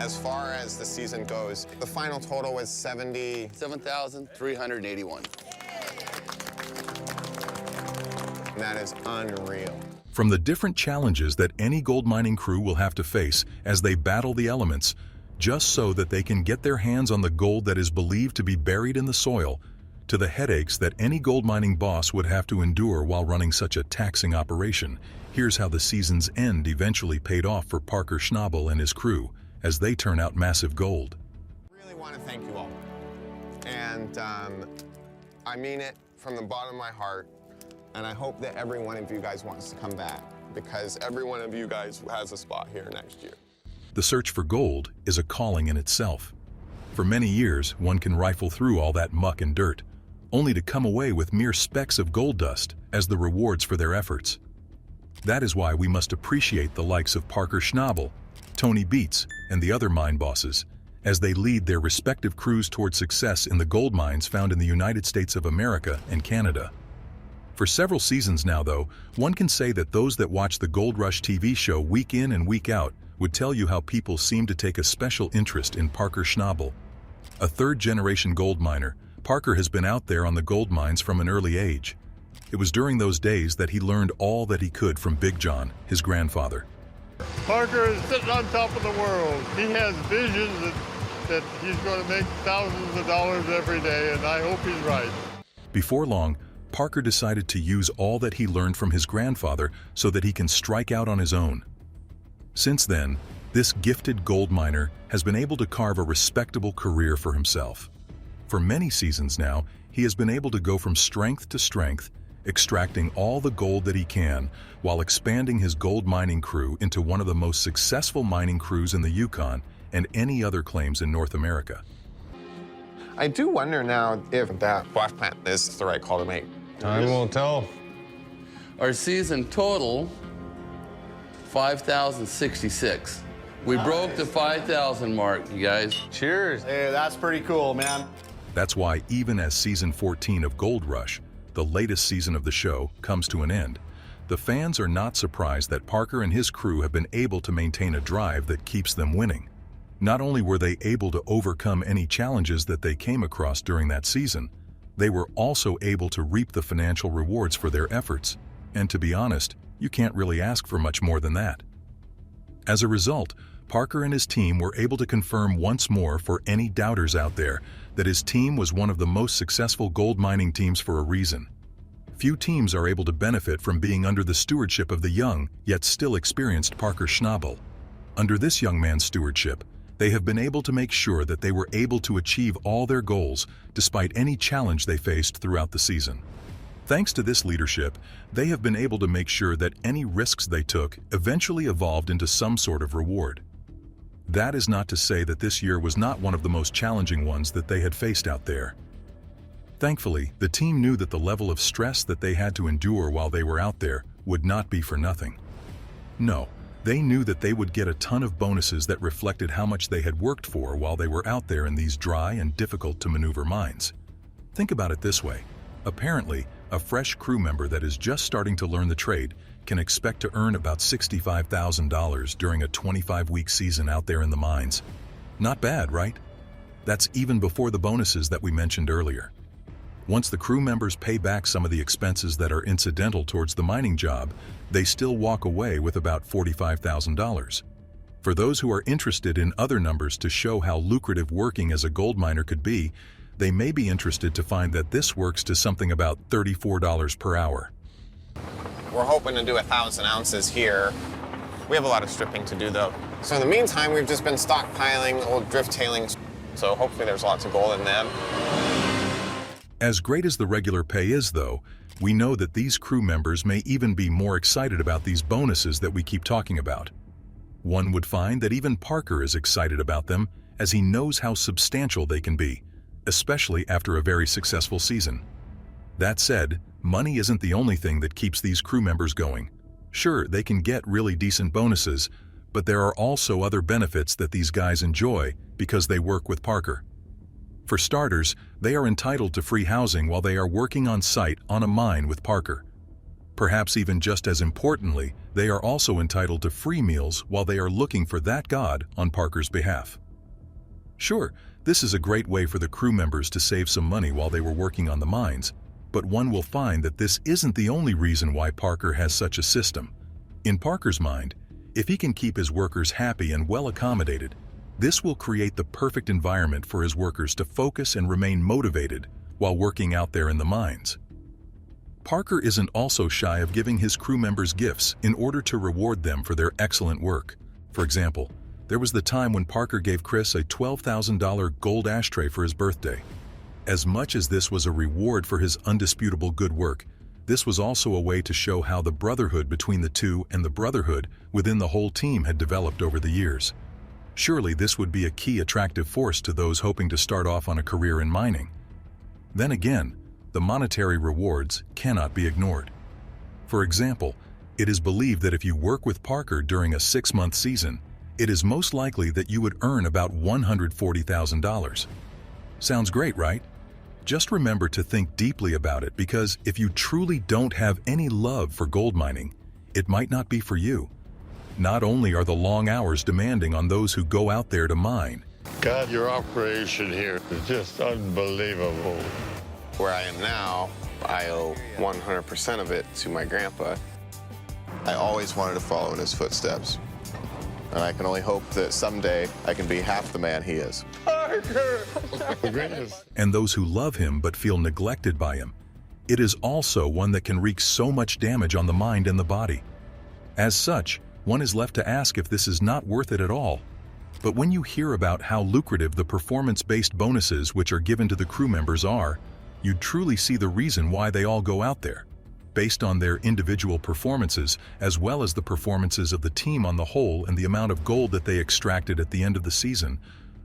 As far as the season goes, the final total was 7,381. That is unreal. From the different challenges that any gold mining crew will have to face as they battle the elements, just so that they can get their hands on the gold that is believed to be buried in the soil, to the headaches that any gold mining boss would have to endure while running such a taxing operation, here's how the season's end eventually paid off for Parker Schnabel and his crew as they turn out massive gold. I really want to thank you all. And I mean it from the bottom of my heart. And I hope that every one of you guys wants to come back, because every one of you guys has a spot here next year. The search for gold is a calling in itself. For many years, one can rifle through all that muck and dirt, only to come away with mere specks of gold dust as the rewards for their efforts. That is why we must appreciate the likes of Parker Schnabel, Tony Beets, and the other mine bosses, as they lead their respective crews toward success in the gold mines found in the United States of America and Canada. For several seasons now, though, one can say that those that watch the Gold Rush TV show week in and week out would tell you how people seem to take a special interest in Parker Schnabel. A third-generation gold miner, Parker has been out there on the gold mines from an early age. It was during those days that he learned all that he could from Big John, his grandfather. Parker is sitting on top of the world. He has visions that he's going to make thousands of dollars every day, and I hope he's right. Before long, Parker decided to use all that he learned from his grandfather so that he can strike out on his own. Since then, this gifted gold miner has been able to carve a respectable career for himself. For many seasons now, he has been able to go from strength to strength, extracting all the gold that he can while expanding his gold mining crew into one of the most successful mining crews in the Yukon and any other claims in North America. I do wonder now if that black plant is the right call to make. Time will tell. Our season total, 5,066. We broke the 5,000 mark, you guys. Cheers. Hey, that's pretty cool, man. That's why even as season 14 of Gold Rush, the latest season of the show, comes to an end, the fans are not surprised that Parker and his crew have been able to maintain a drive that keeps them winning. Not only were they able to overcome any challenges that they came across during that season, they were also able to reap the financial rewards for their efforts. And to be honest, you can't really ask for much more than that. As a result, Parker and his team were able to confirm once more for any doubters out there that his team was one of the most successful gold mining teams for a reason. Few teams are able to benefit from being under the stewardship of the young, yet still experienced Parker Schnabel. Under this young man's stewardship, they have been able to make sure that they were able to achieve all their goals despite any challenge they faced throughout the season. Thanks to this leadership, they have been able to make sure that any risks they took eventually evolved into some sort of reward. That is not to say that this year was not one of the most challenging ones that they had faced out there. Thankfully, the team knew that the level of stress that they had to endure while they were out there would not be for nothing. No. They knew that they would get a ton of bonuses that reflected how much they had worked for while they were out there in these dry and difficult-to-maneuver mines. Think about it this way. Apparently, a fresh crew member that is just starting to learn the trade can expect to earn about $65,000 during a 25-week season out there in the mines. Not bad, right? That's even before the bonuses that we mentioned earlier. Once the crew members pay back some of the expenses that are incidental towards the mining job, they still walk away with about $45,000. For those who are interested in other numbers to show how lucrative working as a gold miner could be, they may be interested to find that this works to something about $34 per hour. We're hoping to do 1,000 ounces here. We have a lot of stripping to do, though. So in the meantime, we've just been stockpiling old drift tailings, so hopefully there's lots of gold in them. As great as the regular pay is, though, we know that these crew members may even be more excited about these bonuses that we keep talking about. One would find that even Parker is excited about them, as he knows how substantial they can be, especially after a very successful season. That said, money isn't the only thing that keeps these crew members going. Sure, they can get really decent bonuses, but there are also other benefits that these guys enjoy because they work with Parker. For starters, they are entitled to free housing while they are working on site on a mine with Parker. Perhaps even just as importantly, they are also entitled to free meals while they are looking for that god on Parker's behalf. Sure, this is a great way for the crew members to save some money while they were working on the mines, but one will find that this isn't the only reason why Parker has such a system. In Parker's mind, if he can keep his workers happy and well accommodated, this will create the perfect environment for his workers to focus and remain motivated while working out there in the mines. Parker isn't also shy of giving his crew members gifts in order to reward them for their excellent work. For example, there was the time when Parker gave Chris a $12,000 gold ashtray for his birthday. As much as this was a reward for his undisputable good work, this was also a way to show how the brotherhood between the two and the brotherhood within the whole team had developed over the years. Surely this would be a key attractive force to those hoping to start off on a career in mining. Then again, the monetary rewards cannot be ignored. For example, it is believed that if you work with Parker during a 6-month season, it is most likely that you would earn about $140,000. Sounds great, right? Just remember to think deeply about it, because if you truly don't have any love for gold mining, it might not be for you. Not only are the long hours demanding on those who go out there to mine. God, your operation here is just unbelievable. Where I am now, I owe 100% of it to my grandpa. I always wanted to follow in his footsteps. And I can only hope that someday I can be half the man he is. Parker! The greatest. And those who love him but feel neglected by him. It is also one that can wreak so much damage on the mind and the body. As such, one is left to ask if this is not worth it at all. But when you hear about how lucrative the performance-based bonuses which are given to the crew members are, you truly see the reason why they all go out there. Based on their individual performances, as well as the performances of the team on the whole and the amount of gold that they extracted at the end of the season,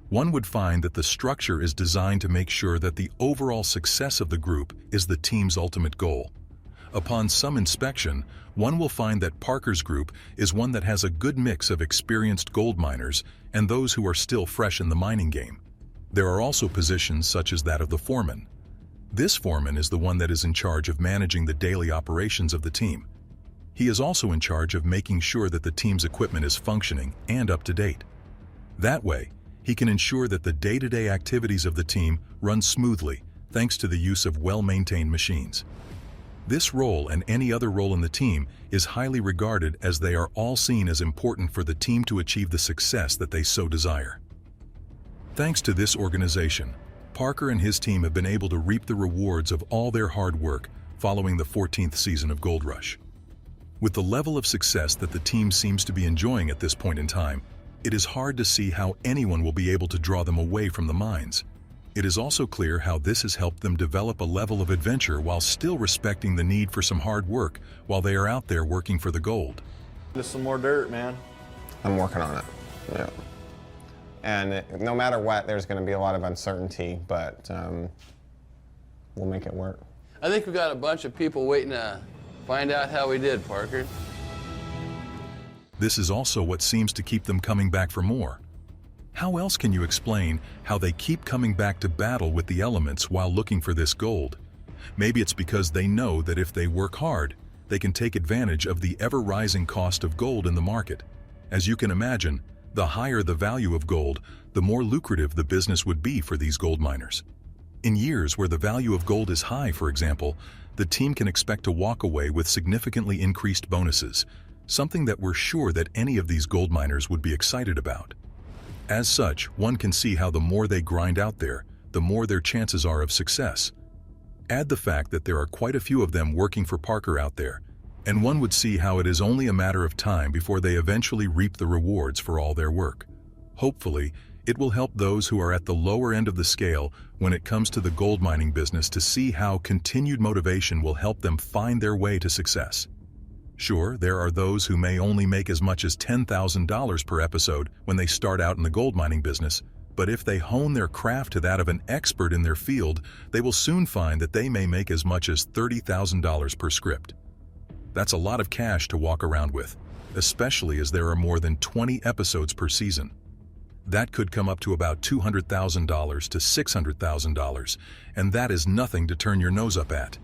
one would find that the structure is designed to make sure that the overall success of the group is the team's ultimate goal. Upon some inspection, one will find that Parker's group is one that has a good mix of experienced gold miners and those who are still fresh in the mining game. There are also positions such as that of the foreman. This foreman is the one that is in charge of managing the daily operations of the team. He is also in charge of making sure that the team's equipment is functioning and up to date. That way, he can ensure that the day-to-day activities of the team run smoothly thanks to the use of well-maintained machines. This role and any other role in the team is highly regarded, as they are all seen as important for the team to achieve the success that they so desire. Thanks to this organization, Parker and his team have been able to reap the rewards of all their hard work following the 14th season of Gold Rush. With the level of success that the team seems to be enjoying at this point in time, it is hard to see how anyone will be able to draw them away from the mines. It is also clear how this has helped them develop a level of adventure while still respecting the need for some hard work while they are out there working for the gold. Just some more dirt, man. I'm working on it. Yeah. And no matter what, there's going to be a lot of uncertainty, but we'll make it work. I think we got a bunch of people waiting to find out how we did, Parker. This is also what seems to keep them coming back for more. How else can you explain how they keep coming back to battle with the elements while looking for this gold? Maybe it's because they know that if they work hard, they can take advantage of the ever-rising cost of gold in the market. As you can imagine, the higher the value of gold, the more lucrative the business would be for these gold miners. In years where the value of gold is high, for example, the team can expect to walk away with significantly increased bonuses, something that we're sure that any of these gold miners would be excited about. As such, one can see how the more they grind out there, the more their chances are of success. Add the fact that there are quite a few of them working for Parker out there, and one would see how it is only a matter of time before they eventually reap the rewards for all their work. Hopefully, it will help those who are at the lower end of the scale when it comes to the gold mining business to see how continued motivation will help them find their way to success. Sure, there are those who may only make as much as $10,000 per episode when they start out in the gold mining business, but if they hone their craft to that of an expert in their field, they will soon find that they may make as much as $30,000 per script. That's a lot of cash to walk around with, especially as there are more than 20 episodes per season. That could come up to about $200,000 to $600,000, and that is nothing to turn your nose up at.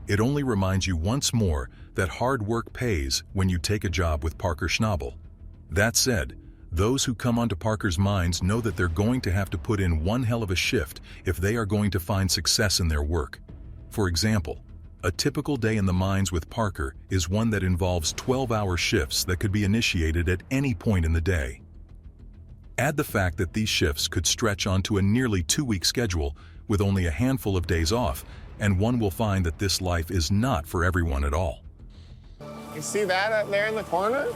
it only reminds you once more that hard work pays when you take a job with Parker Schnabel. That said, those who come onto Parker's mines know that they're going to have to put in one hell of a shift if they are going to find success in their work. For example, a typical day in the mines with Parker is one that involves 12-hour shifts that could be initiated at any point in the day. Add the fact that these shifts could stretch onto a nearly 2-week schedule with only a handful of days off, and one will find that this life is not for everyone at all. You see that up there in the corner?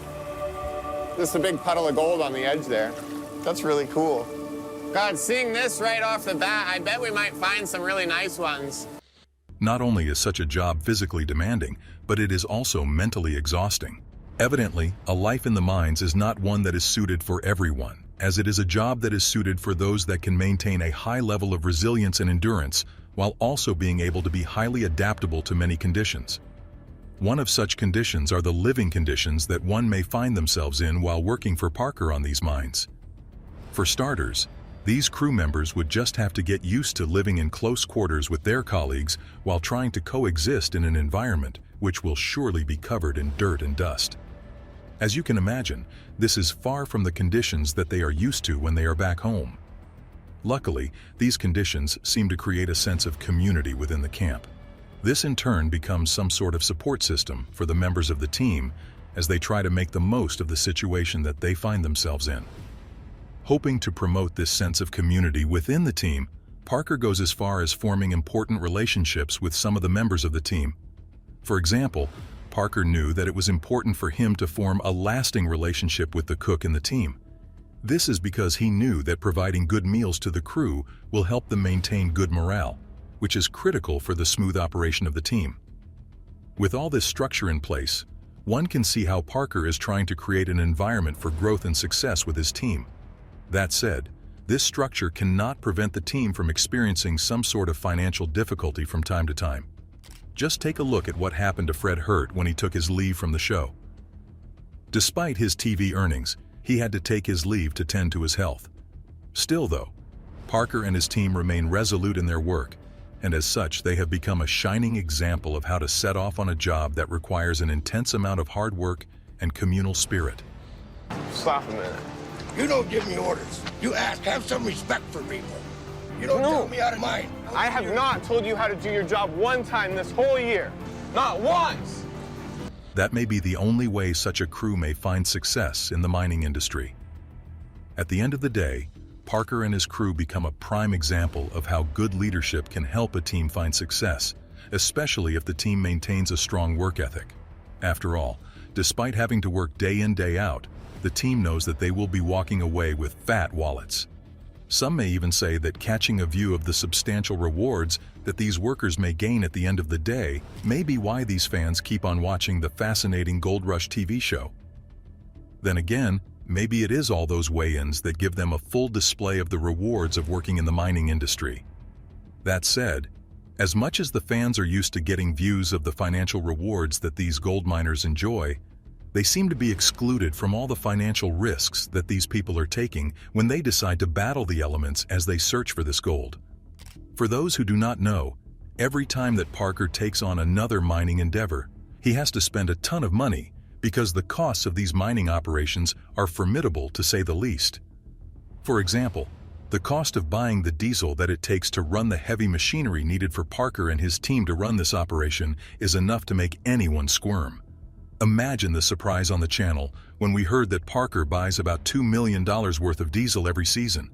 Just a big puddle of gold on the edge there. That's really cool. God, seeing this right off the bat, I bet we might find some really nice ones. Not only is such a job physically demanding, but it is also mentally exhausting. Evidently, a life in the mines is not one that is suited for everyone, as it is a job that is suited for those that can maintain a high level of resilience and endurance, while also being able to be highly adaptable to many conditions. One of such conditions are the living conditions that one may find themselves in while working for Parker on these mines. For starters, these crew members would just have to get used to living in close quarters with their colleagues while trying to coexist in an environment which will surely be covered in dirt and dust. As you can imagine, this is far from the conditions that they are used to when they are back home. Luckily, these conditions seem to create a sense of community within the camp. This in turn becomes some sort of support system for the members of the team as they try to make the most of the situation that they find themselves in. Hoping to promote this sense of community within the team, Parker goes as far as forming important relationships with some of the members of the team. For example, Parker knew that it was important for him to form a lasting relationship with the cook in the team. This is because he knew that providing good meals to the crew will help them maintain good morale, which is critical for the smooth operation of the team. With all this structure in place, one can see how Parker is trying to create an environment for growth and success with his team. That said, this structure cannot prevent the team from experiencing some sort of financial difficulty from time to time. Just take a look at what happened to Fred Hurt when he took his leave from the show. Despite his TV earnings, he had to take his leave to tend to his health. Still though, Parker and his team remain resolute in their work, and as such they have become a shining example of how to set off on a job that requires an intense amount of hard work and communal spirit. Stop a minute. You don't give me orders. You ask, have some respect for people. You don't tell me how to mine. I have not told you how to do your job one time this whole year. Not once! That may be the only way such a crew may find success in the mining industry. At the end of the day, Parker and his crew become a prime example of how good leadership can help a team find success, especially if the team maintains a strong work ethic. After all, despite having to work day in, day out, the team knows that they will be walking away with fat wallets. Some may even say that catching a view of the substantial rewards that these workers may gain at the end of the day may be why these fans keep on watching the fascinating Gold Rush TV show. Then again, maybe it is all those weigh-ins that give them a full display of the rewards of working in the mining industry. That said, as much as the fans are used to getting views of the financial rewards that these gold miners enjoy, they seem to be excluded from all the financial risks that these people are taking when they decide to battle the elements as they search for this gold. For those who do not know, every time that Parker takes on another mining endeavor, he has to spend a ton of money because the costs of these mining operations are formidable to say the least. For example, the cost of buying the diesel that it takes to run the heavy machinery needed for Parker and his team to run this operation is enough to make anyone squirm. Imagine the surprise on the channel when we heard that Parker buys about $2 million worth of diesel every season.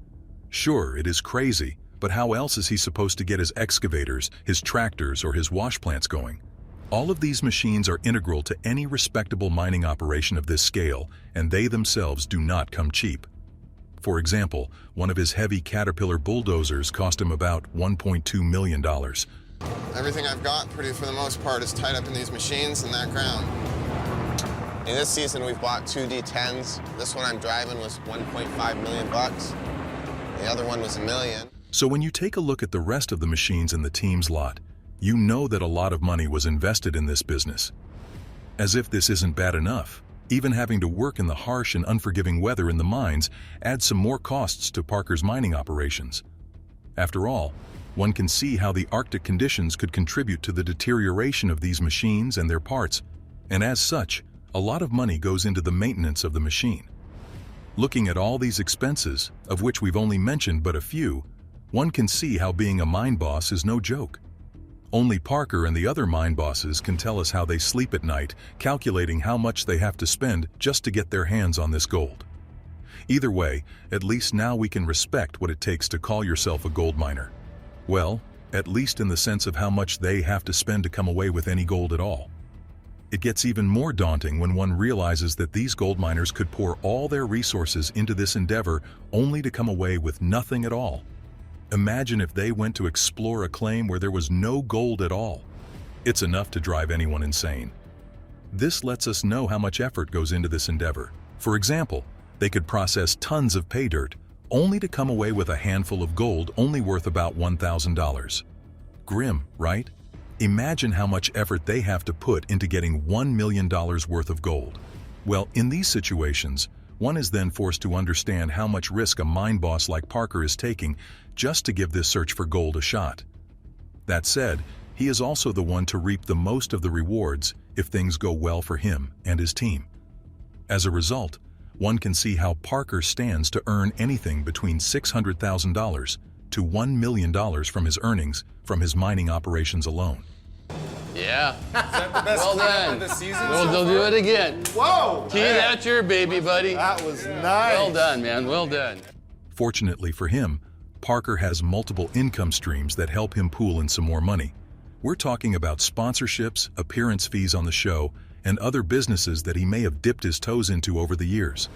Sure, it is crazy, but how else is he supposed to get his excavators, his tractors, or his wash plants going? All of these machines are integral to any respectable mining operation of this scale, and they themselves do not come cheap. For example, one of his heavy Caterpillar bulldozers cost him about $1.2 million. Everything I've got, for the most part, is tied up in these machines and that ground. In this season, we've bought 2 D10s. This one I'm driving was $1.5 million. The other one was $1 million. So when you take a look at the rest of the machines in the team's lot, you know that a lot of money was invested in this business. As if this isn't bad enough, even having to work in the harsh and unforgiving weather in the mines adds some more costs to Parker's mining operations. After all, one can see how the Arctic conditions could contribute to the deterioration of these machines and their parts, and as such, a lot of money goes into the maintenance of the machine. Looking at all these expenses, of which we've only mentioned but a few, one can see how being a mine boss is no joke. Only Parker and the other mine bosses can tell us how they sleep at night, calculating how much they have to spend just to get their hands on this gold. Either way, at least now we can respect what it takes to call yourself a gold miner. Well, at least in the sense of how much they have to spend to come away with any gold at all. It gets even more daunting when one realizes that these gold miners could pour all their resources into this endeavor only to come away with nothing at all. Imagine if they went to explore a claim where there was no gold at all. It's enough to drive anyone insane. This lets us know how much effort goes into this endeavor. For example, they could process tons of pay dirt, only to come away with a handful of gold only worth about $1,000. Grim, right? Imagine how much effort they have to put into getting $1 million worth of gold. Well, in these situations, one is then forced to understand how much risk a mine boss like Parker is taking just to give this search for gold a shot. That said, he is also the one to reap the most of the rewards if things go well for him and his team. As a result, one can see how Parker stands to earn anything between $600,000 to $1 million from his earnings from his mining operations alone. Yeah. Is that the best Well cleanup done. of the season We'll so do far? it again. Whoa! Key, that's your baby, buddy. That was nice. Well done, man. Well done. Fortunately for him, Parker has multiple income streams that help him pool in some more money. We're talking about sponsorships, appearance fees on the show, and other businesses that he may have dipped his toes into over the years.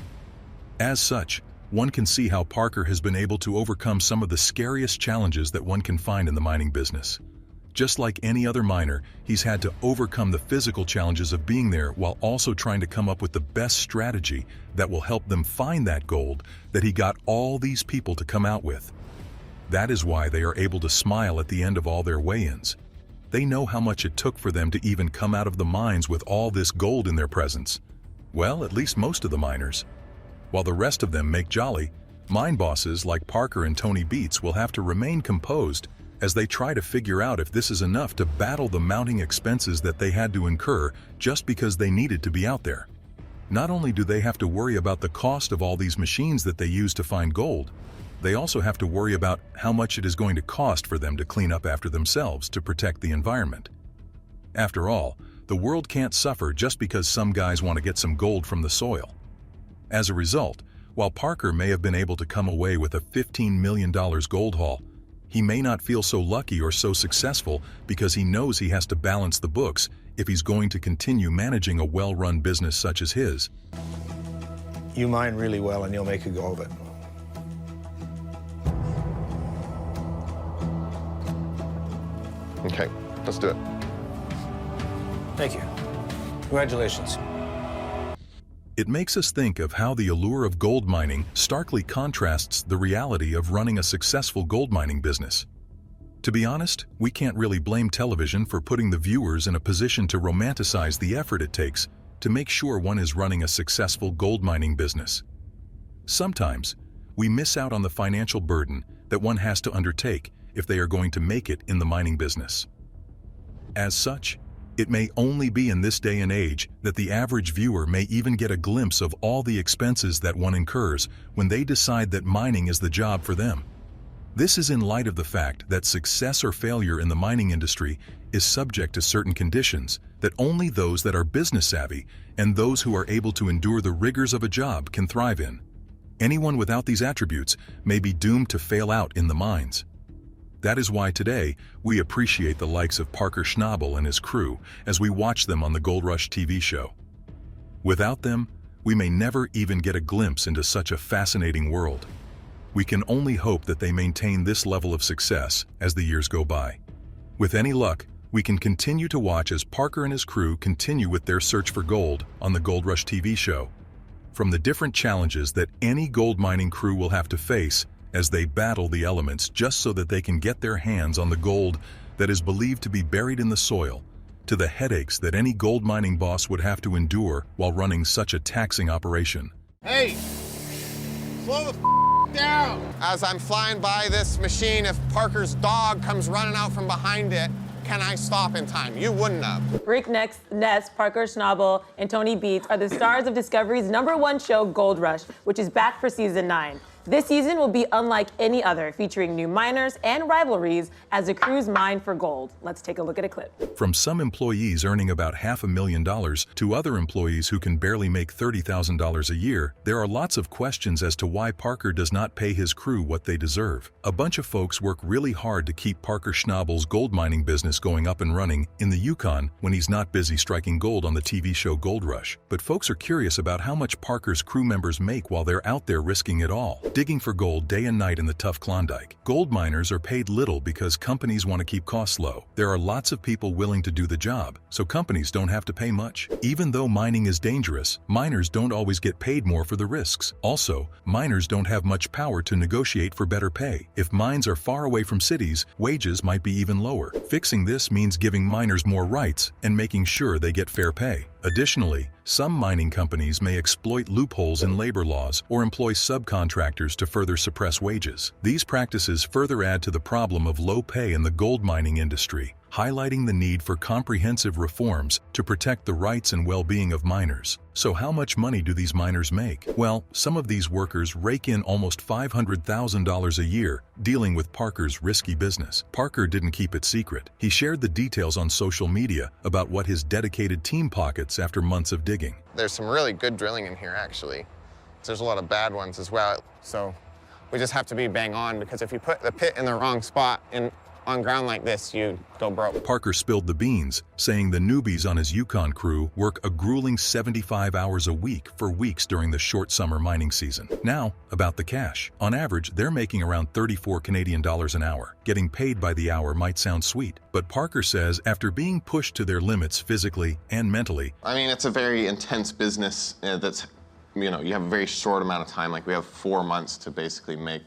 As such, one can see how Parker has been able to overcome some of the scariest challenges that one can find in the mining business. Just like any other miner, he's had to overcome the physical challenges of being there while also trying to come up with the best strategy that will help them find that gold that he got all these people to come out with. That is why they are able to smile at the end of all their weigh-ins. They know how much it took for them to even come out of the mines with all this gold in their presence. Well, at least most of the miners. While the rest of them make jolly, mine bosses like Parker and Tony Beats will have to remain composed as they try to figure out if this is enough to battle the mounting expenses that they had to incur just because they needed to be out there. Not only do they have to worry about the cost of all these machines that they use to find gold, they also have to worry about how much it is going to cost for them to clean up after themselves to protect the environment. After all, the world can't suffer just because some guys want to get some gold from the soil. As a result, while Parker may have been able to come away with a $15 million gold haul, he may not feel so lucky or so successful because he knows he has to balance the books if he's going to continue managing a well-run business such as his. You mine really well and you'll make a go of it. Okay, let's do it. Thank you. Congratulations. It makes us think of how the allure of gold mining starkly contrasts the reality of running a successful gold mining business. To be honest, we can't really blame television for putting the viewers in a position to romanticize the effort it takes to make sure one is running a successful gold mining business. Sometimes, we miss out on the financial burden that one has to undertake if they are going to make it in the mining business. As such, it may only be in this day and age that the average viewer may even get a glimpse of all the expenses that one incurs when they decide that mining is the job for them. This is in light of the fact that success or failure in the mining industry is subject to certain conditions that only those that are business savvy and those who are able to endure the rigors of a job can thrive in. Anyone without these attributes may be doomed to fail out in the mines. That is why today we appreciate the likes of Parker Schnabel and his crew as we watch them on the Gold Rush TV show. Without them, we may never even get a glimpse into such a fascinating world. We can only hope that they maintain this level of success as the years go by. With any luck, we can continue to watch as Parker and his crew continue with their search for gold on the Gold Rush TV show. From the different challenges that any gold mining crew will have to face as they battle the elements just so that they can get their hands on the gold that is believed to be buried in the soil, to the headaches that any gold mining boss would have to endure while running such a taxing operation. Hey! Slow the down! As I'm flying by this machine, if Parker's dog comes running out from behind it, can I stop in time? You wouldn't have. Rick Ness, Parker Schnabel, and Tony Beats are the stars of Discovery's #1 show, Gold Rush, which is back for season 9. This season will be unlike any other, featuring new miners and rivalries as the crews mine for gold. Let's take a look at a clip. From some employees earning about $500,000 to other employees who can barely make $30,000 a year, there are lots of questions as to why Parker does not pay his crew what they deserve. A bunch of folks work really hard to keep Parker Schnabel's gold mining business going up and running in the Yukon when he's not busy striking gold on the TV show Gold Rush. But folks are curious about how much Parker's crew members make while they're out there risking it all, digging for gold day and night in the tough Klondike. Gold miners are paid little because companies want to keep costs low. There are lots of people willing to do the job, so companies don't have to pay much. Even though mining is dangerous, miners don't always get paid more for the risks. Also, miners don't have much power to negotiate for better pay. If mines are far away from cities, wages might be even lower. Fixing this means giving miners more rights and making sure they get fair pay. Additionally, some mining companies may exploit loopholes in labor laws or employ subcontractors to further suppress wages. These practices further add to the problem of low pay in the gold mining industry, highlighting the need for comprehensive reforms to protect the rights and well-being of miners. So how much money do these miners make? Well, some of these workers rake in almost $500,000 a year dealing with Parker's risky business. Parker didn't keep it secret. He shared the details on social media about what his dedicated team pockets after months of digging. There's some really good drilling in here, actually. There's a lot of bad ones as well. So we just have to be bang on, because if you put the pit in the wrong spot on ground like this, you go broke. Parker spilled the beans, saying the newbies on his Yukon crew work a grueling 75 hours a week for weeks during the short summer mining season. Now, about the cash. On average, they're making around $34 Canadian an hour. Getting paid by the hour might sound sweet, but Parker says after being pushed to their limits physically and mentally. I mean, it's a very intense business that's, you have a very short amount of time. Like, we have 4 months to basically make,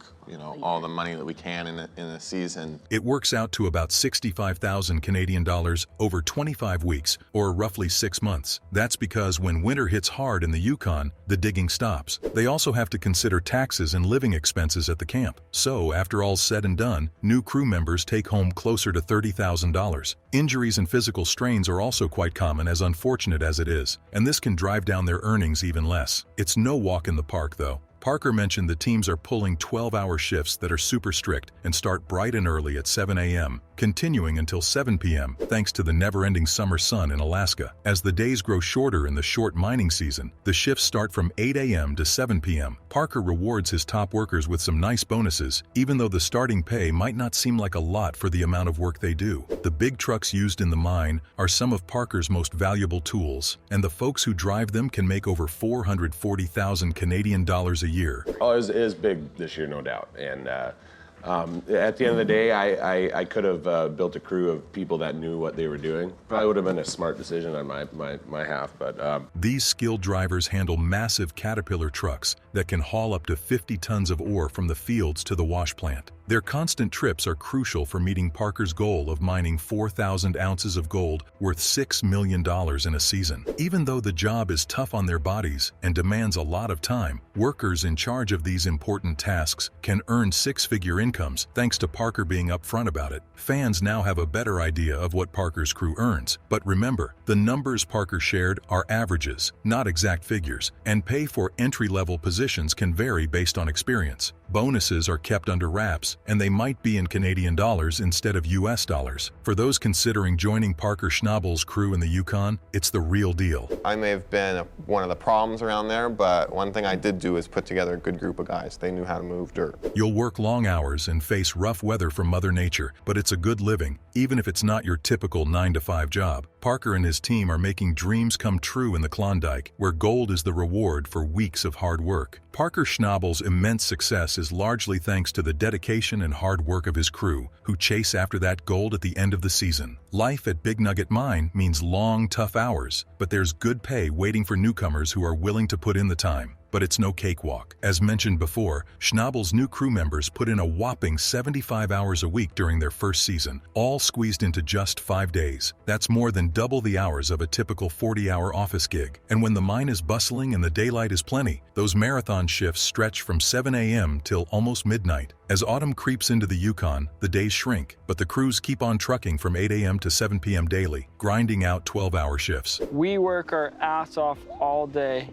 all the money that we can in a season. It works out to about 65,000 Canadian dollars over 25 weeks, or roughly 6 months. That's because when winter hits hard in the Yukon, the digging stops. They also have to consider taxes and living expenses at the camp. So, after all's said and done, new crew members take home closer to $30,000. Injuries and physical strains are also quite common, as unfortunate as it is, and this can drive down their earnings even less. It's no walk in the park, though. Parker mentioned the teams are pulling 12-hour shifts that are super strict and start bright and early at 7 a.m., continuing until 7 p.m. thanks to the never-ending summer sun in Alaska. As the days grow shorter in the short mining season, the shifts start from 8 a.m. to 7 p.m. Parker rewards his top workers with some nice bonuses, even though the starting pay might not seem like a lot for the amount of work they do. The big trucks used in the mine are some of Parker's most valuable tools, and the folks who drive them can make over 440,000 Canadian dollars a year. Oh, it is big this year, no doubt. And at the end of the day, I could have built a crew of people that knew what they were doing. Probably would have been a smart decision on my half, but... These skilled drivers handle massive Caterpillar trucks that can haul up to 50 tons of ore from the fields to the wash plant. Their constant trips are crucial for meeting Parker's goal of mining 4,000 ounces of gold worth $6 million in a season. Even though the job is tough on their bodies and demands a lot of time, workers in charge of these important tasks can earn six-figure incomes thanks to Parker being upfront about it. Fans now have a better idea of what Parker's crew earns. But remember, the numbers Parker shared are averages, not exact figures, and pay for entry-level positions can vary based on experience. Bonuses are kept under wraps, and they might be in Canadian dollars instead of US dollars. For those considering joining Parker Schnabel's crew in the Yukon, it's the real deal. I may have been one of the problems around there, but one thing I did do is put together a good group of guys. They knew how to move dirt. You'll work long hours and face rough weather from Mother Nature, but it's a good living, even if it's not your typical 9-to-5 job. Parker and his team are making dreams come true in the Klondike, where gold is the reward for weeks of hard work. Parker Schnabel's immense success is largely thanks to the dedication and hard work of his crew, who chase after that gold at the end of the season. Life at Big Nugget Mine means long, tough hours, but there's good pay waiting for newcomers who are willing to put in the time. But it's no cakewalk. As mentioned before, Schnabel's new crew members put in a whopping 75 hours a week during their first season, all squeezed into just 5 days. That's more than double the hours of a typical 40-hour office gig. And when the mine is bustling and the daylight is plenty, those marathon shifts stretch from 7 a.m. till almost midnight. As autumn creeps into the Yukon, the days shrink, but the crews keep on trucking from 8 a.m. to 7 p.m. daily, grinding out 12-hour shifts. We work our ass off all day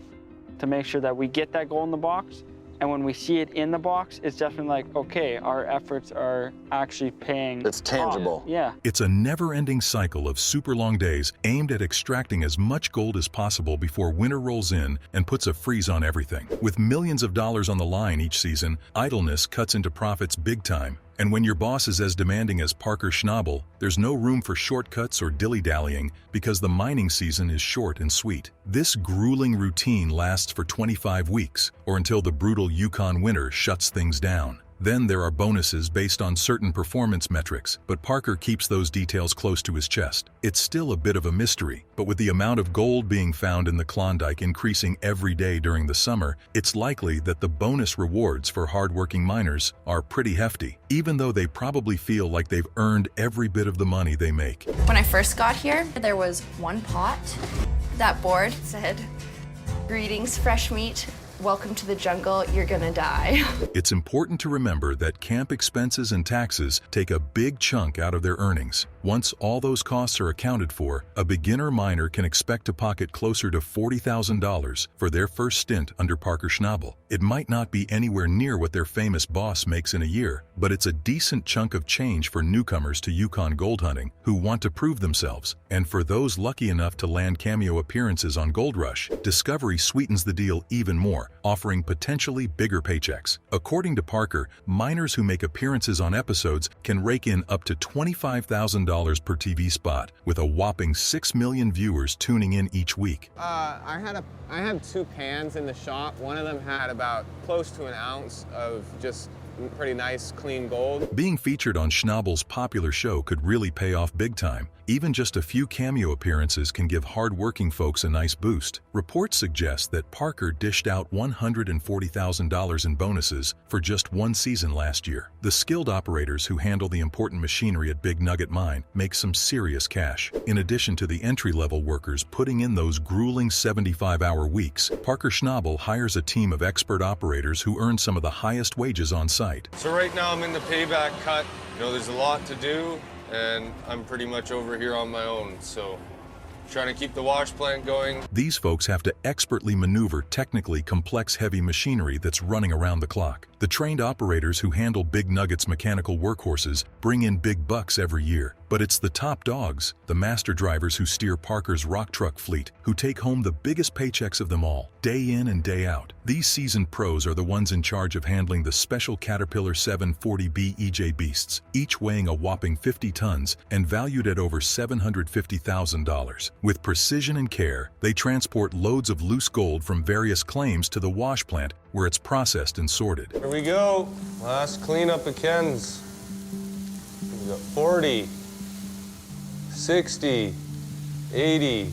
to make sure that we get that goal in the box. And when we see it in the box, it's definitely like, okay, our efforts are actually paying. It's tangible. Off. Yeah. It's a never-ending cycle of super long days aimed at extracting as much gold as possible before winter rolls in and puts a freeze on everything. With millions of dollars on the line each season, idleness cuts into profits big time. And when your boss is as demanding as Parker Schnabel, there's no room for shortcuts or dilly-dallying because the mining season is short and sweet. This grueling routine lasts for 25 weeks, or until the brutal Yukon winter shuts things down. Then there are bonuses based on certain performance metrics, but Parker keeps those details close to his chest. It's still a bit of a mystery, but with the amount of gold being found in the Klondike increasing every day during the summer, it's likely that the bonus rewards for hardworking miners are pretty hefty, even though they probably feel like they've earned every bit of the money they make. When I first got here, there was one pot. That board said, "Greetings, fresh meat. Welcome to the jungle, you're gonna die." It's important to remember that camp expenses and taxes take a big chunk out of their earnings. Once all those costs are accounted for, a beginner miner can expect to pocket closer to $40,000 for their first stint under Parker Schnabel. It might not be anywhere near what their famous boss makes in a year, but it's a decent chunk of change for newcomers to Yukon gold hunting who want to prove themselves. And for those lucky enough to land cameo appearances on Gold Rush, Discovery sweetens the deal even more, offering potentially bigger paychecks. According to Parker, miners who make appearances on episodes can rake in up to $25,000 per TV spot, with a whopping 6 million viewers tuning in each week. I had 2 pans in the shop. One of them had about close to an ounce of just pretty nice, clean gold. Being featured on Schnabel's popular show could really pay off big time. Even just a few cameo appearances can give hard-working folks a nice boost. Reports suggest that Parker dished out $140,000 in bonuses for just one season last year. The skilled operators who handle the important machinery at Big Nugget Mine make some serious cash. In addition to the entry-level workers putting in those grueling 75-hour weeks, Parker Schnabel hires a team of expert operators who earn some of the highest wages on site. So right now I'm in the payback cut. You know, there's a lot to do, and I'm pretty much over here on my own, so trying to keep the wash plant going. These folks have to expertly maneuver technically complex heavy machinery that's running around the clock. The trained operators who handle Big Nugget's mechanical workhorses bring in big bucks every year. But it's the top dogs, the master drivers who steer Parker's rock truck fleet, who take home the biggest paychecks of them all, day in and day out. These seasoned pros are the ones in charge of handling the special Caterpillar 740B EJ beasts, each weighing a whopping 50 tons and valued at over $750,000. With precision and care, they transport loads of loose gold from various claims to the wash plant where it's processed and sorted. Here we go. Last cleanup of Ken's. We got 40, 60, 80,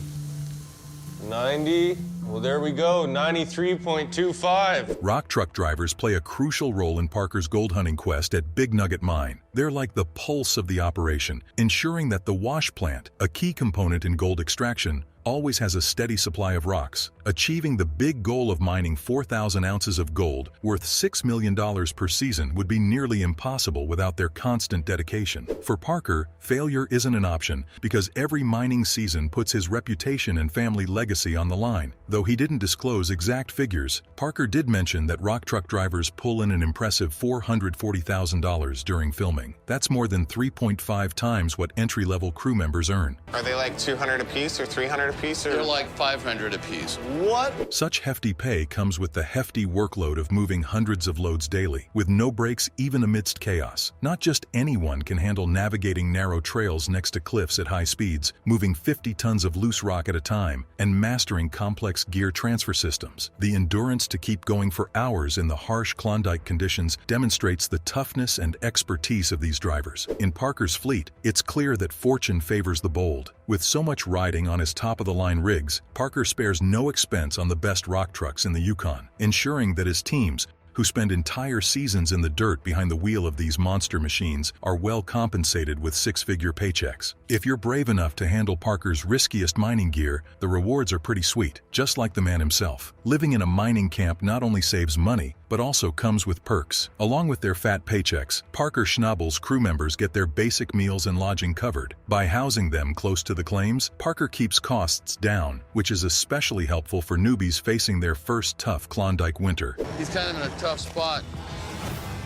90. Well, there we go, 93.25. Rock truck drivers play a crucial role in Parker's gold hunting quest at Big Nugget Mine. They're like the pulse of the operation, ensuring that the wash plant, a key component in gold extraction, always has a steady supply of rocks. Achieving the big goal of mining 4,000 ounces of gold worth $6 million per season would be nearly impossible without their constant dedication. For Parker, failure isn't an option because every mining season puts his reputation and family legacy on the line. Though he didn't disclose exact figures, Parker did mention that rock truck drivers pull in an impressive $440,000 during filming. That's more than 3.5 times what entry-level crew members earn. Are they like 200 apiece or 300 apiece? Or... They're like 500 apiece. What? Such hefty pay comes with the hefty workload of moving hundreds of loads daily, with no breaks even amidst chaos. Not just anyone can handle navigating narrow trails next to cliffs at high speeds, moving 50 tons of loose rock at a time, and mastering complex gear transfer systems. The endurance to keep going for hours in the harsh Klondike conditions demonstrates the toughness and expertise of these drivers. In Parker's fleet, it's clear that fortune favors the bold. With so much riding on his top of the top-of-the-line rigs, Parker spares no expense on the best rock trucks in the Yukon, ensuring that his teams, who spend entire seasons in the dirt behind the wheel of these monster machines, are well compensated with six-figure paychecks. If you're brave enough to handle Parker's riskiest mining gear, the rewards are pretty sweet, just like the man himself. Living in a mining camp not only saves money, but also comes with perks. Along with their fat paychecks, Parker Schnabel's crew members get their basic meals and lodging covered. By housing them close to the claims, Parker keeps costs down, which is especially helpful for newbies facing their first tough Klondike winter. He's kind of in a tough spot.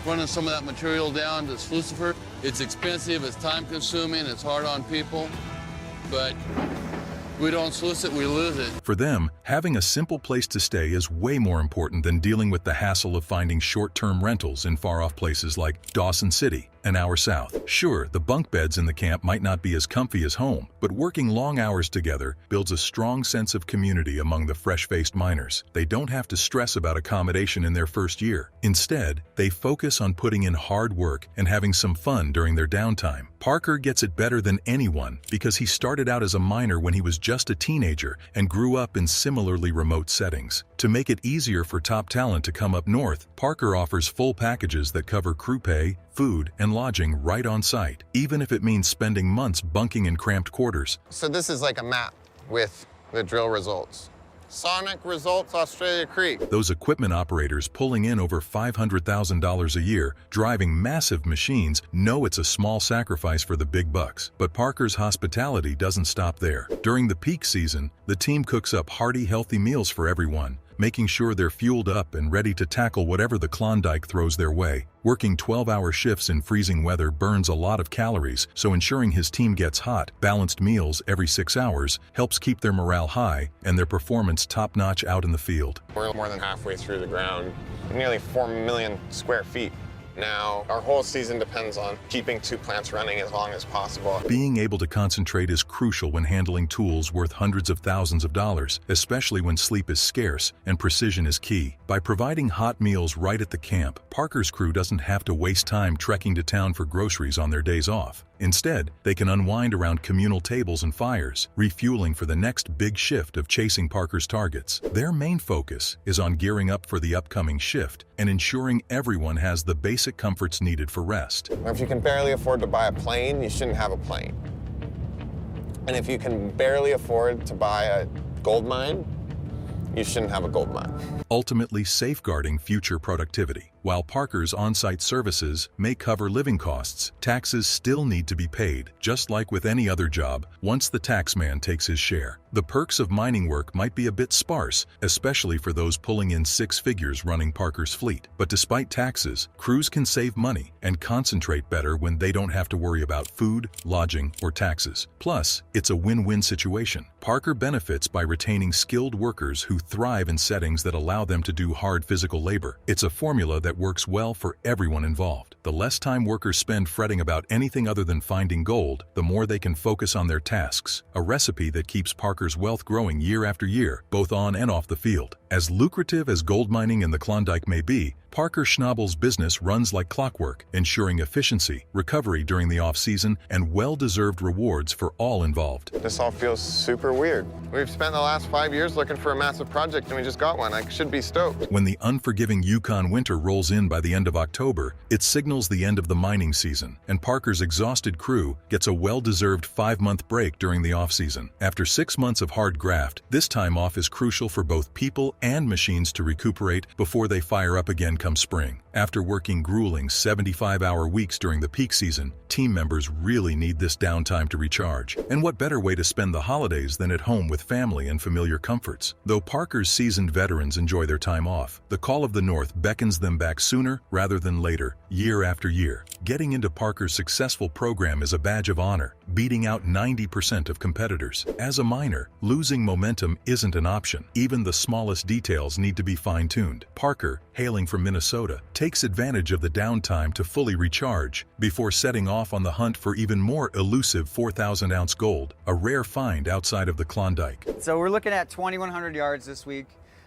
Running some of that material down to Lucifer. It's expensive, it's time-consuming, it's hard on people, but we don't sluice it, we lose it. For them, having a simple place to stay is way more important than dealing with the hassle of finding short-term rentals in far-off places like Dawson City, an hour south. Sure, the bunk beds in the camp might not be as comfy as home, but working long hours together builds a strong sense of community among the fresh-faced miners. They don't have to stress about accommodation in their first year. Instead, they focus on putting in hard work and having some fun during their downtime. Parker gets it better than anyone because he started out as a miner when he was just a teenager and grew up in similarly remote settings. To make it easier for top talent to come up north, Parker offers full packages that cover crew pay, food, and lodging right on site, even if it means spending months bunking in cramped quarters. So this is like a map with the drill results. Sonic results, Australia Creek. Those equipment operators pulling in over $500,000 a year, driving massive machines, know it's a small sacrifice for the big bucks. But Parker's hospitality doesn't stop there. During the peak season, the team cooks up hearty, healthy meals for everyone, making sure they're fueled up and ready to tackle whatever the Klondike throws their way. Working 12-hour shifts in freezing weather burns a lot of calories, so ensuring his team gets hot, balanced meals every 6 hours helps keep their morale high and their performance top-notch out in the field. We're more than halfway through the ground, nearly 4 million square feet. Now, our whole season depends on keeping 2 plants running as long as possible. Being able to concentrate is crucial when handling tools worth hundreds of thousands of dollars, especially when sleep is scarce and precision is key. By providing hot meals right at the camp, Parker's crew doesn't have to waste time trekking to town for groceries on their days off. Instead, they can unwind around communal tables and fires, refueling for the next big shift of chasing Parker's targets. Their main focus is on gearing up for the upcoming shift and ensuring everyone has the basic comforts needed for rest. If you can barely afford to buy a plane, you shouldn't have a plane. And if you can barely afford to buy a gold mine, you shouldn't have a gold mine. Ultimately safeguarding future productivity. While Parker's on-site services may cover living costs, taxes still need to be paid, just like with any other job, once the taxman takes his share. The perks of mining work might be a bit sparse, especially for those pulling in 6 figures running Parker's fleet. But despite taxes, crews can save money and concentrate better when they don't have to worry about food, lodging, or taxes. Plus, it's a win-win situation. Parker benefits by retaining skilled workers who thrive in settings that allow them to do hard physical labor. It's a formula that works well for everyone involved. The less time workers spend fretting about anything other than finding gold, the more they can focus on their tasks, a recipe that keeps Parker's wealth growing year after year, both on and off the field. As lucrative as gold mining in the Klondike may be, Parker Schnabel's business runs like clockwork, ensuring efficiency, recovery during the off-season, and well-deserved rewards for all involved. This all feels super weird. We've spent the last 5 years looking for a massive project and we just got one. I should be stoked. When the unforgiving Yukon winter rolls in by the end of October, it signals the end of the mining season, and Parker's exhausted crew gets a well-deserved 5-month break during the off-season. After 6 months of hard graft, this time off is crucial for both people and machines to recuperate before they fire up again come spring. After working grueling 75-hour weeks during the peak season, team members really need this downtime to recharge. And what better way to spend the holidays than at home with family and familiar comforts? Though Parker's seasoned veterans enjoy their time off, the call of the North beckons them back sooner rather than later, year after year. Getting into Parker's successful program is a badge of honor, beating out 90% of competitors. As a miner, losing momentum isn't an option. Even the smallest details need to be fine-tuned. Parker, hailing from Minnesota, takes advantage of the downtime to fully recharge before setting off on the hunt for even more elusive 4,000-ounce gold, a rare find outside of the Klondike. So we're looking at 2,100 yards this week.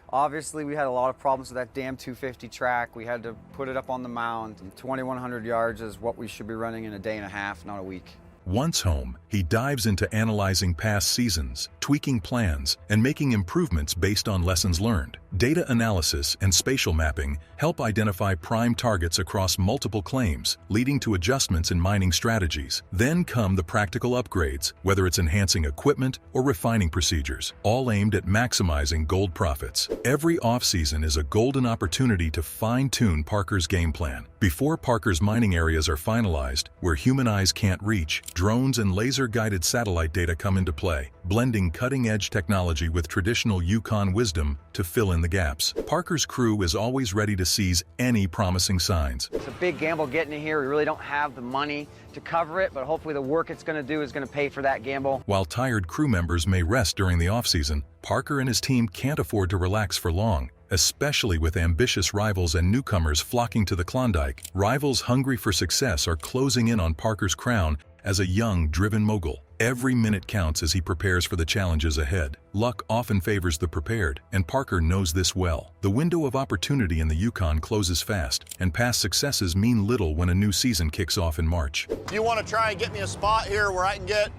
Obviously, we had a lot of problems with that damn 250 track. We had to put it up on the mound. 2,100 yards is what we should be running in a day and a half, not a week. Once home, he dives into analyzing past seasons, tweaking plans, and making improvements based on lessons learned. Data analysis and spatial mapping help identify prime targets across multiple claims, leading to adjustments in mining strategies. Then come the practical upgrades, whether it's enhancing equipment or refining procedures, all aimed at maximizing gold profits. Every off-season is a golden opportunity to fine-tune Parker's game plan. Before Parker's mining areas are finalized, where human eyes can't reach, drones and laser-guided satellite data come into play, blending cutting-edge technology with traditional Yukon wisdom to fill in the gaps. Parker's crew is always ready to seize any promising signs. It's a big gamble getting in here. We really don't have the money to cover it, but hopefully the work it's going to do is going to pay for that gamble. While tired crew members may rest during the off-season, Parker and his team can't afford to relax for long, especially with ambitious rivals and newcomers flocking to the Klondike. Rivals hungry for success are closing in on Parker's crown as a young, driven mogul. Every minute counts as he prepares for the challenges ahead. Luck often favors the prepared, and Parker knows this well. The window of opportunity in the Yukon closes fast, and past successes mean little when a new season kicks off in March. If you want to try and get me a spot here where I can get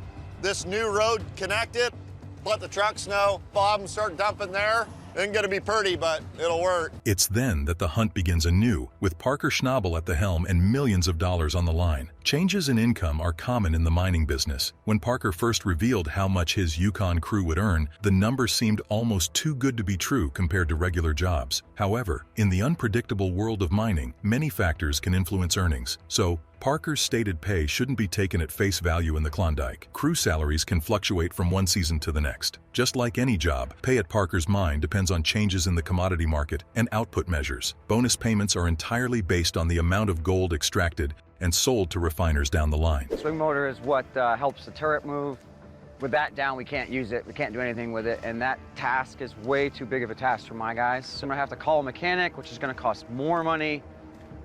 this new road connected, let the trucks know, Bob, and start dumping there. Ain't gonna be pretty, but it'll work. It's then that the hunt begins anew, with Parker Schnabel at the helm and millions of dollars on the line. Changes in income are common in the mining business. When Parker first revealed how much his Yukon crew would earn, the number seemed almost too good to be true compared to regular jobs. However, in the unpredictable world of mining, many factors can influence earnings. So, Parker's stated pay shouldn't be taken at face value in the Klondike. Crew salaries can fluctuate from one season to the next. Just like any job, pay at Parker's mine depends on changes in the commodity market and output measures. Bonus payments are entirely based on the amount of gold extracted and sold to refiners down the line. Swing motor is what helps the turret move. With that down, we can't use it. We can't do anything with it, and that task is way too big of a task for my guys. So I'm gonna have to call a mechanic, which is gonna cost more money.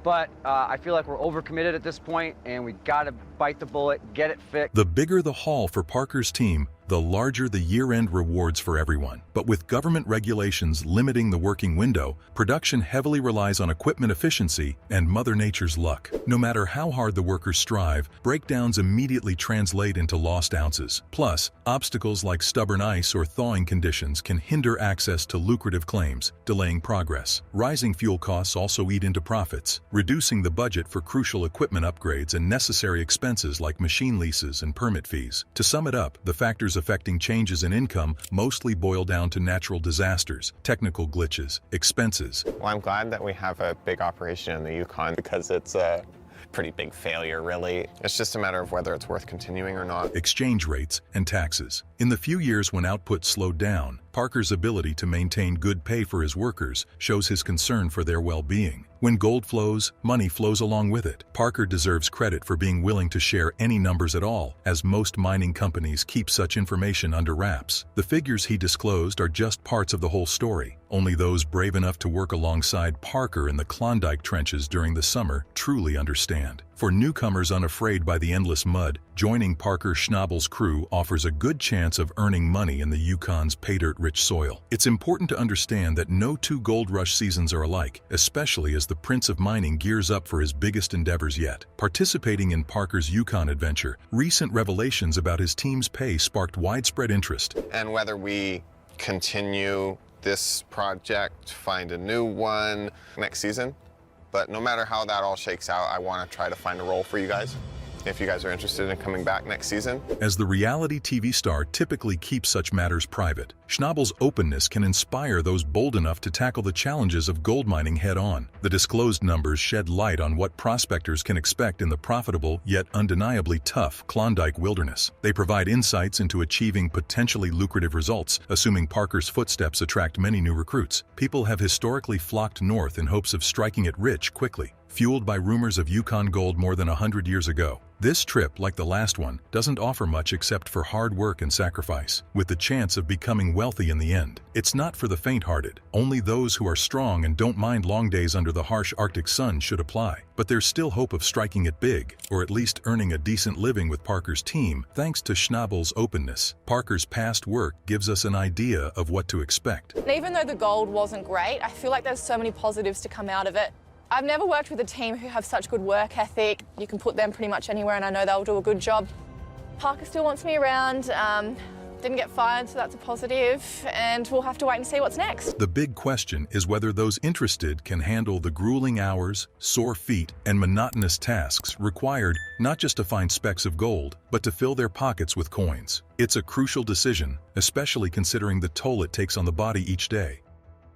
But I feel like we're overcommitted at this point, and we gotta bite the bullet, get it fixed. The bigger the haul for Parker's team, the larger the year-end rewards for everyone. But with government regulations limiting the working window, production heavily relies on equipment efficiency and Mother Nature's luck. No matter how hard the workers strive, breakdowns immediately translate into lost ounces. Plus, obstacles like stubborn ice or thawing conditions can hinder access to lucrative claims, delaying progress. Rising fuel costs also eat into profits, reducing the budget for crucial equipment upgrades and necessary expenses like machine leases and permit fees. To sum it up, the factors affecting changes in income mostly boil down to natural disasters, technical glitches, expenses. Well, I'm glad that we have a big operation in the Yukon because it's a pretty big failure, really. It's just a matter of whether it's worth continuing or not. Exchange rates and taxes. In the few years when output slowed down, Parker's ability to maintain good pay for his workers shows his concern for their well-being. When gold flows, money flows along with it. Parker deserves credit for being willing to share any numbers at all, as most mining companies keep such information under wraps. The figures he disclosed are just parts of the whole story. Only those brave enough to work alongside Parker in the Klondike trenches during the summer truly understand. For newcomers unafraid by the endless mud, joining Parker Schnabel's crew offers a good chance of earning money in the Yukon's pay-dirt-rich soil. It's important to understand that no two gold rush seasons are alike, especially as the Prince of Mining gears up for his biggest endeavors yet. Participating in Parker's Yukon adventure, recent revelations about his team's pay sparked widespread interest. And whether we continue this project, find a new one next season, but no matter how that all shakes out, I want to try to find a role for you guys, if you guys are interested in coming back next season. As the reality TV star typically keeps such matters private, Schnabel's openness can inspire those bold enough to tackle the challenges of gold mining head-on. The disclosed numbers shed light on what prospectors can expect in the profitable yet undeniably tough Klondike wilderness. They provide insights into achieving potentially lucrative results, assuming Parker's footsteps attract many new recruits. People have historically flocked north in hopes of striking it rich quickly, fueled by rumors of Yukon gold more than 100 years ago. This trip, like the last one, doesn't offer much except for hard work and sacrifice, with the chance of becoming wealthy in the end. It's not for the faint-hearted. Only those who are strong and don't mind long days under the harsh Arctic sun should apply. But there's still hope of striking it big, or at least earning a decent living with Parker's team, thanks to Schnabel's openness. Parker's past work gives us an idea of what to expect. And even though the gold wasn't great, I feel like there's so many positives to come out of it. I've never worked with a team who have such good work ethic. You can put them pretty much anywhere and I know they'll do a good job. Parker still wants me around. Didn't get fired, so that's a positive, and we'll have to wait and see what's next. The big question is whether those interested can handle the grueling hours, sore feet, and monotonous tasks required not just to find specks of gold, but to fill their pockets with coins. It's a crucial decision, especially considering the toll it takes on the body each day.